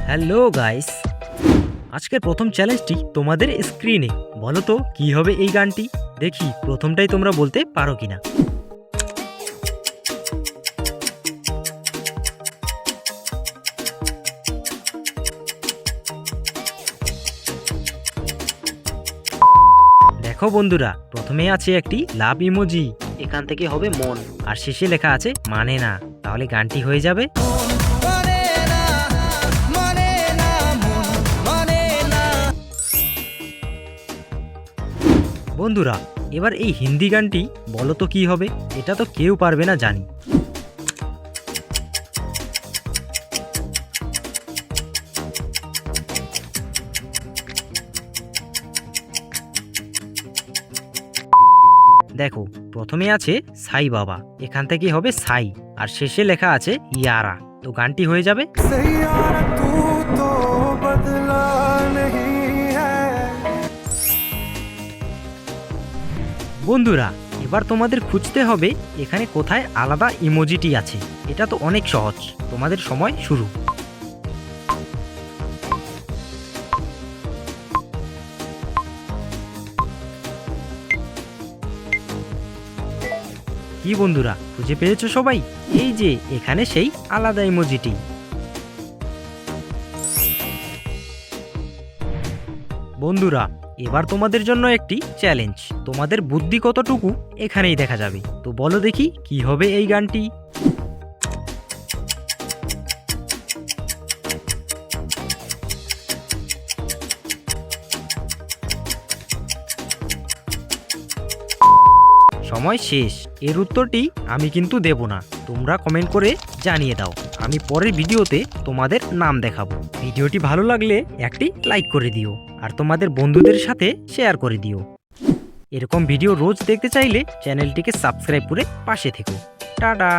Hello guys, আজকের প্রথম চ্যালেঞ্জটি তোমাদের স্ক্রিনে। বলো তো কি হবে এই গানটি। দেখি প্রথমটাই তোমরা বলতে পারো কিনা। দেখো বন্ধুরা, প্রথমে আছে একটি লাভ ইমোজি, এখান থেকে হবে মন, আর শেষে লেখা আছে মানে না। তাহলে গানটি হয়ে যাবে বন্ধুরা। এবার এই হিন্দি গানটি বলো তো কি হবে। এটা তো কেউ পারবে না জানি। দেখো প্রথমে আছে সাই বাবা, এখান থেকে হবে সাই, আর শেষে লেখা আছে ইয়ারা। তো গানটি হয়ে যাবে বন্ধুরা। এবার তোমাদের খুঁজতে হবে এখানে কোথায় আলাদা ইমোজিটি আছে। এটা তো অনেক সহজ। তোমাদের সময় শুরু। কি বন্ধুরা, খুঁজে পেয়েছো সবাই? এই যে এখানে সেই আলাদা ইমোজিটি। বন্ধুরা, এবার তোমাদের জন্য একটি চ্যালেঞ্জ। তোমাদের বুদ্ধি কতটুকু এখানেই দেখা যাবে। তো বলো দেখি কি হবে এই গানটি। সময় শেষ। এর উত্তরটি আমি কিন্তু দেব না, তোমরা কমেন্ট করে জানিয়ে দাও। আমি পরের ভিডিওতে তোমাদের নাম দেখাবো। ভিডিওটি ভালো লাগলে একটি লাইক করে দিও, আর তোমাদের বন্ধুদের সাথে শেয়ার করে দিও। এরকম ভিডিও রোজ দেখতে চাইলে চ্যানেলটিকে সাবস্ক্রাইব করে পাশে থেকো। টাটা।